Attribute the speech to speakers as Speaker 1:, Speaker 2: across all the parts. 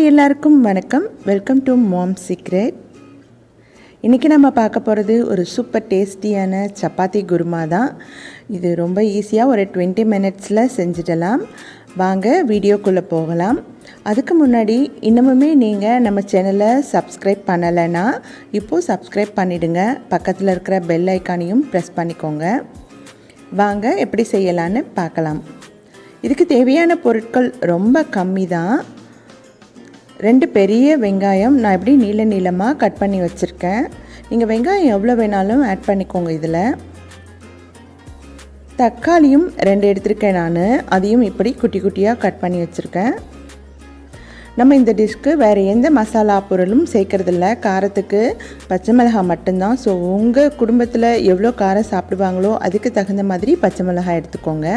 Speaker 1: எல்லாருக்கும் வணக்கம். Welcome to mom secret. இன்றைக்கி நம்ம பார்க்க போகிறது ஒரு சூப்பர் டேஸ்டியான சப்பாத்தி குருமா தான். இது ரொம்ப ஈஸியாக ஒரு 20 மினிட்ஸில் செஞ்சிடலாம். வாங்க வீடியோக்குள்ளே போகலாம். அதுக்கு முன்னாடி இன்னமுமே நீங்கள் நம்ம சேனலை சப்ஸ்கிரைப் பண்ணலைன்னா இப்போது சப்ஸ்கிரைப் பண்ணிவிடுங்க. பக்கத்தில் இருக்கிற பெல் ஐக்கானையும் ப்ரெஸ் பண்ணிக்கோங்க. வாங்க எப்படி செய்யலான்னு பார்க்கலாம். இதுக்கு தேவையான பொருட்கள் ரொம்ப கம்மி தான். 2 பெரிய வெங்காயம் நான் எப்படி நீளமாக கட் பண்ணி வச்சுருக்கேன். நீங்கள் வெங்காயம் எவ்வளோ வேணாலும் ஆட் பண்ணிக்கோங்க. இதில் தக்காளியும் 2 எடுத்திருக்கேன் நான். அதையும் இப்படி குட்டி குட்டியாக கட் பண்ணி வச்சுருக்கேன். நம்ம இந்த டிஷ்க்கு வேறு எந்த மசாலா பொருளும் சேர்க்குறதில்ல. காரத்துக்கு பச்சை மிளகாய் மட்டும்தான். ஸோ உங்கள் குடும்பத்தில் எவ்வளோ காரம் சாப்பிடுவாங்களோ அதுக்கு தகுந்த மாதிரி பச்சை மிளகாய் எடுத்துக்கோங்க.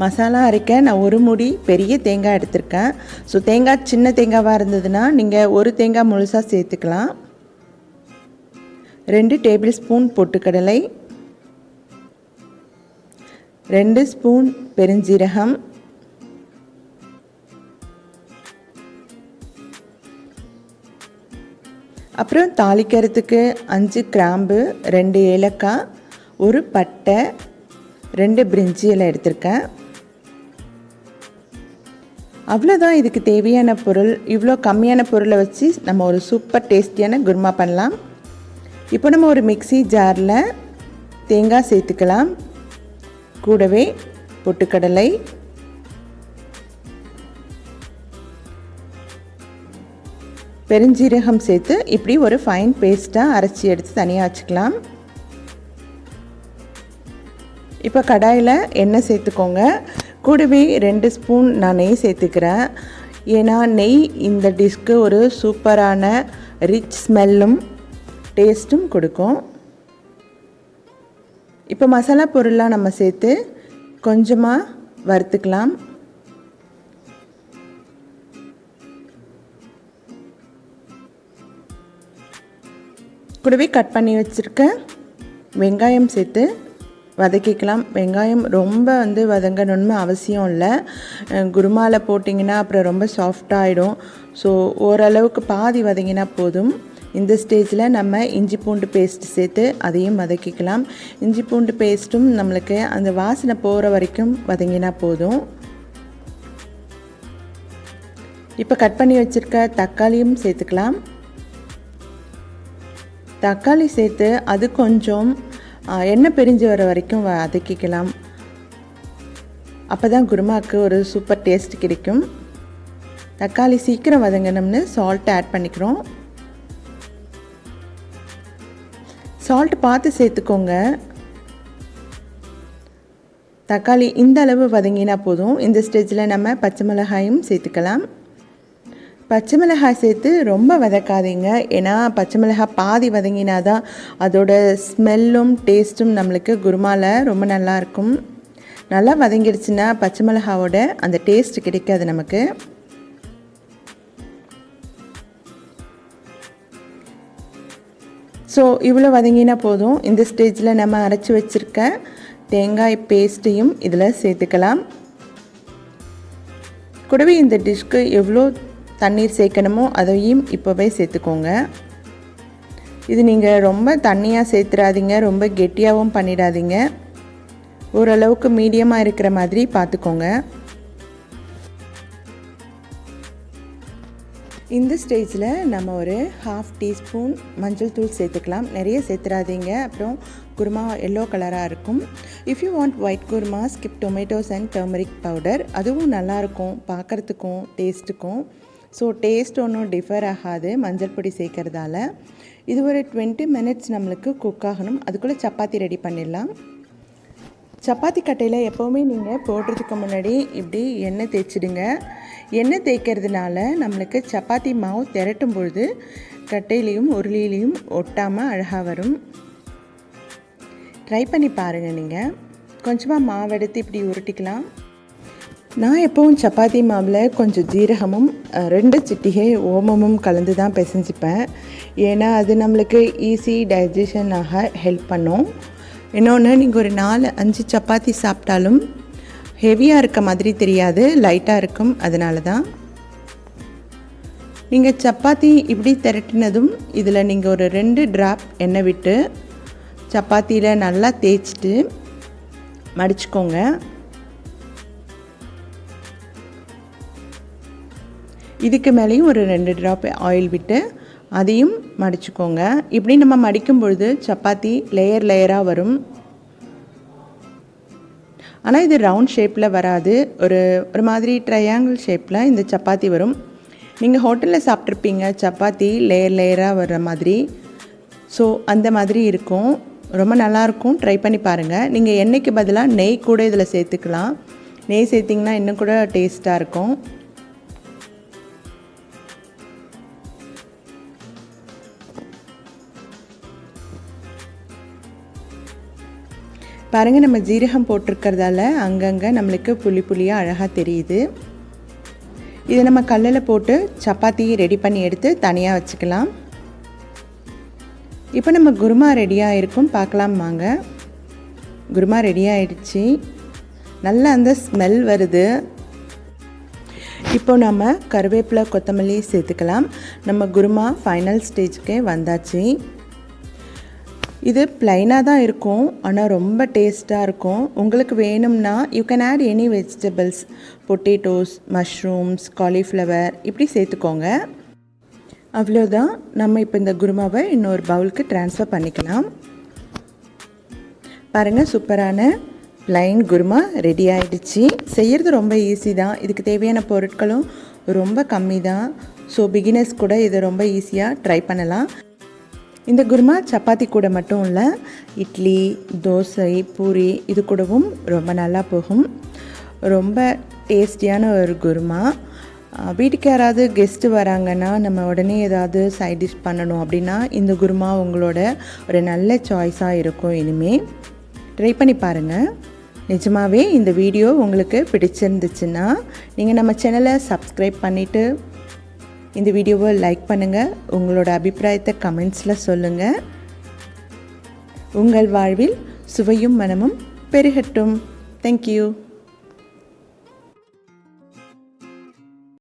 Speaker 1: மசாலா அரைக்க நான் ஒரு முடி பெரிய தேங்காய் எடுத்திருக்கேன். ஸோ தேங்காய் சின்ன தேங்காவாக இருந்ததுன்னா நீங்கள் ஒரு தேங்காய் முழுசாக சேர்த்துக்கலாம். 2 டேபிள் ஸ்பூன் பொட்டுக்கடலை, 2 ஸ்பூன் பெருஞ்சீரகம், அப்புறம் தாளிக்கிறதுக்கு 5 கிராம்பு, 2 ஏலக்காய், 1 பட்டை, 2 பிரிஞ்சி இலை எடுத்திருக்கேன். அவ்வளோதான் இதுக்கு தேவையான பொருள். இவ்வளோ கம்மியான பொருளை வச்சு நம்ம ஒரு சூப்பர் டேஸ்டியான குருமா பண்ணலாம். இப்போ நம்ம ஒரு மிக்ஸி ஜாரில் தேங்காய் சேர்த்துக்கலாம். கூடவே பொட்டுக்கடலை, பெருஞ்சீரகம் சேர்த்து இப்படி ஒரு ஃபைன் பேஸ்ட்டாக அரைச்சி எடுத்து தனியாக வச்சுக்கலாம். இப்போ கடாயில் எண்ணெய் சேர்த்துக்கோங்க. கூடவே 2 ஸ்பூன் நான் நெய் சேர்த்துக்கிறேன். ஏன்னா நெய் இந்த டிஷ்க்கு ஒரு சூப்பரான ரிச் ஸ்மெல்லும் டேஸ்ட்டும் கொடுக்கும். இப்போ மசாலா பொருள்லாம் நம்ம சேர்த்து கொஞ்சமாக வறுத்துக்கலாம். கூடவே கட் பண்ணி வச்சுருக்க வெங்காயம் சேர்த்து வதக்கிக்கலாம். வெங்காயம் ரொம்ப வதங்கணும்னு அவசியம் இல்லை. குருமாவில் போட்டிங்கன்னா அப்புறம் ரொம்ப சாஃப்டாகிடும். ஸோ ஓரளவுக்கு பாதி வதங்கினா போதும். இந்த ஸ்டேஜில் நம்ம இஞ்சி பூண்டு பேஸ்ட் சேர்த்து அதையும் வதக்கிக்கலாம். இஞ்சி பூண்டு பேஸ்ட்டும் நம்மளுக்கு அந்த வாசனை போகிற வரைக்கும் வதங்கினா போதும். இப்போ கட் பண்ணி வச்சுருக்க தக்காளியும் சேர்த்துக்கலாம். தக்காளி சேர்த்து அது கொஞ்சம் எண்ணெய் பிரிஞ்சு வர வரைக்கும் வதக்கிக்கலாம். அப்போ தான் குருமாவுக்கு ஒரு சூப்பர் டேஸ்ட் கிடைக்கும். தக்காளி சீக்கிரம் வதங்கணும்னு சால்ட் ஆட் பண்ணிக்கிறோம். சால்ட் பார்த்து சேர்த்துக்கோங்க. தக்காளி இந்த அளவு வதங்கினா போதும். இந்த ஸ்டேஜில் நம்ம பச்சை மிளகாயும் சேர்த்துக்கலாம். பச்சை மிளகாய் சேர்த்து ரொம்ப வதக்காதீங்க. ஏன்னா பச்சை மிளகாய் பாதி வதங்கினா தான் அதோட ஸ்மெல்லும் டேஸ்ட்டும் நம்மளுக்கு குருமாவில் ரொம்ப நல்லாயிருக்கும். நல்லா வதங்கிடுச்சுன்னா பச்சை மிளகாவோட அந்த டேஸ்ட் கிடைக்காது நமக்கு. ஸோ இவ்வளோ வதங்கினா போதும். இந்த ஸ்டேஜில் நம்ம அரைச்சி வச்சுருக்க தேங்காய் பேஸ்ட்டையும் இதில் சேர்த்துக்கலாம். கூடவே இந்த டிஷ்க்கு எவ்வளோ தண்ணீர் சேர்க்கணுமோ அதையும் இப்போவே சேர்த்துக்கோங்க. இது நீங்கள் ரொம்ப தண்ணியாக சேர்த்துறாதீங்க, ரொம்ப கெட்டியாகவும் பண்ணிடாதீங்க. ஓரளவுக்கு மீடியமாக இருக்கிற மாதிரி பார்த்துக்கோங்க. இந்த ஸ்டேஜில் நம்ம ஒரு 1/2 டீஸ்பூன் மஞ்சள் தூள் சேர்த்துக்கலாம். நிறைய சேர்த்துறாதீங்க, அப்புறம் குருமா எல்லோ கலராக இருக்கும். If you want white kurma skip tomatoes and turmeric powder. அதுவும் நல்லாயிருக்கும் பார்க்குறதுக்கும் டேஸ்ட்டுக்கும். ஸோ டேஸ்ட் ஒன்றும் டிஃபர் ஆகாது மஞ்சள் பொடி சேர்க்கறதால. இது ஒரு 20 மினிட்ஸ் நம்மளுக்கு குக் ஆகணும். அதுக்குள்ளே சப்பாத்தி ரெடி பண்ணிடலாம். சப்பாத்தி கட்டையில் எப்போவுமே நீங்கள் போடுறதுக்கு முன்னாடி இப்படி எண்ணெய் தேய்ச்சிடுங்க. எண்ணெய் தேய்க்கிறதுனால நம்மளுக்கு சப்பாத்தி மாவு திரட்டும் பொழுது கட்டையிலையும் உருளிலையும் ஒட்டாமல் அழகாக வரும். ட்ரை பண்ணி பாருங்கள். நீங்கள் கொஞ்சமாக மாவு எடுத்து இப்படி உருட்டிக்கலாம். நான் எப்போவும் சப்பாத்தி மாவில் கொஞ்சம் ஜீரகமும் 2 சிட்டிகை ஓமமும் கலந்து தான் பிசைஞ்சிப்பேன். ஏன்னா அது நம்மளுக்கு ஈஸி டைஜஷன் ஆக ஹெல்ப் பண்ணும். இன்னொன்று, நீங்கள் ஒரு 4-5 சப்பாத்தி சாப்பிட்டாலும் ஹெவியாக இருக்க மாதிரி தெரியாது, லைட்டாக இருக்கும். அதனால தான் நீங்கள் சப்பாத்தி இப்படி திரட்டினதும் இதில் நீங்கள் ஒரு 2 டிராப் எண்ணெய் விட்டு சப்பாத்தியில் நல்லா தேய்ச்சிட்டு மடிச்சுக்கோங்க. இதுக்கு மேலேயும் ஒரு 2 டிராப் ஆயில் விட்டு அதையும் மடிச்சுக்கோங்க. இப்படி நம்ம மடிக்கும் பொழுது சப்பாத்தி லேயராக வரும். ஆனால் இது ரவுண்ட் ஷேப்பில் வராது, ஒரு மாதிரி ட்ரையாங்கிள் ஷேப்பில் இந்த சப்பாத்தி வரும். நீங்கள் ஹோட்டலில் சாப்பிட்ருப்பீங்க சப்பாத்தி லேயராக வர்ற மாதிரி. ஸோ அந்த மாதிரி இருக்கும், ரொம்ப நல்லாயிருக்கும். ட்ரை பண்ணி பாருங்கள். நீங்கள் எண்ணெய்க்கு பதிலாக நெய் கூட இதில் சேர்த்துக்கலாம். நெய் சேர்த்திங்கன்னா இன்னும் கூட டேஸ்ட்டாக இருக்கும். பாருங்கள், நம்ம ஜீரகம் போட்டிருக்கிறதால அங்கங்கே நம்மளுக்கு புளியாக அழகாக தெரியுது. இதை நம்ம கல்லில் போட்டு சப்பாத்தி ரெடி பண்ணி எடுத்து தனியாக வச்சுக்கலாம். இப்போ நம்ம குருமா ரெடியாக இருக்கும், பார்க்கலாம் வாங்க. குருமா ரெடி ஆகிடுச்சு, நல்லா அந்த ஸ்மெல் வருது. இப்போ நம்ம கருவேப்பிலை கொத்தமல்லி சேர்த்துக்கலாம். நம்ம குருமா ஃபைனல் ஸ்டேஜ்க்கு வந்தாச்சு. இது ப்ளைனாக தான் இருக்கும், ஆனால் ரொம்ப டேஸ்ட்டாக இருக்கும். உங்களுக்கு வேணும்னா you can add any vegetables, potatoes, mushrooms, cauliflower இப்படி சேர்த்துக்கோங்க. அவ்வளோதான். நம்ம இப்போ இந்த குருமாவை இன்னொரு பவுலுக்கு ட்ரான்ஸ்ஃபர் பண்ணிக்கலாம். பாருங்கள், சூப்பரான ப்ளைன் குருமா ரெடி ஆகிடுச்சு. செய்கிறது ரொம்ப ஈஸி தான். இதுக்கு தேவையான பொருட்களும் ரொம்ப கம்மி தான். ஸோ பிகினர்ஸ் கூட இதை ரொம்ப ஈஸியாக ட்ரை பண்ணலாம். இந்த குருமா சப்பாத்தி கூட மட்டும் இல்லை, இட்லி, தோசை, பூரி இது கூடவும் ரொம்ப நல்லா போகும். ரொம்ப டேஸ்டியான ஒரு குருமா. வீட்டுக்கு யாராவது கெஸ்ட்டு வராங்கன்னா நம்ம உடனே ஏதாவது சைட் டிஷ் பண்ணணும் அப்படின்னா இந்த குருமா உங்களோட ஒரு நல்ல சாய்ஸாக இருக்கும். இனிமேல் ட்ரை பண்ணி பாருங்கள். நிஜமாகவே இந்த வீடியோ உங்களுக்கு பிடிச்சிருந்துச்சுன்னா நீங்கள் நம்ம சேனலை சப்ஸ்கிரைப் பண்ணிவிட்டு இந்த வீடியோவை லைக் பண்ணுங்கள். உங்களோட அபிப்பிராயத்தை கமெண்ட்ஸில் சொல்லுங்கள். உங்கள் வாழ்வில் சுவையும் மனமும் பெருகட்டும். தேங்க்யூ.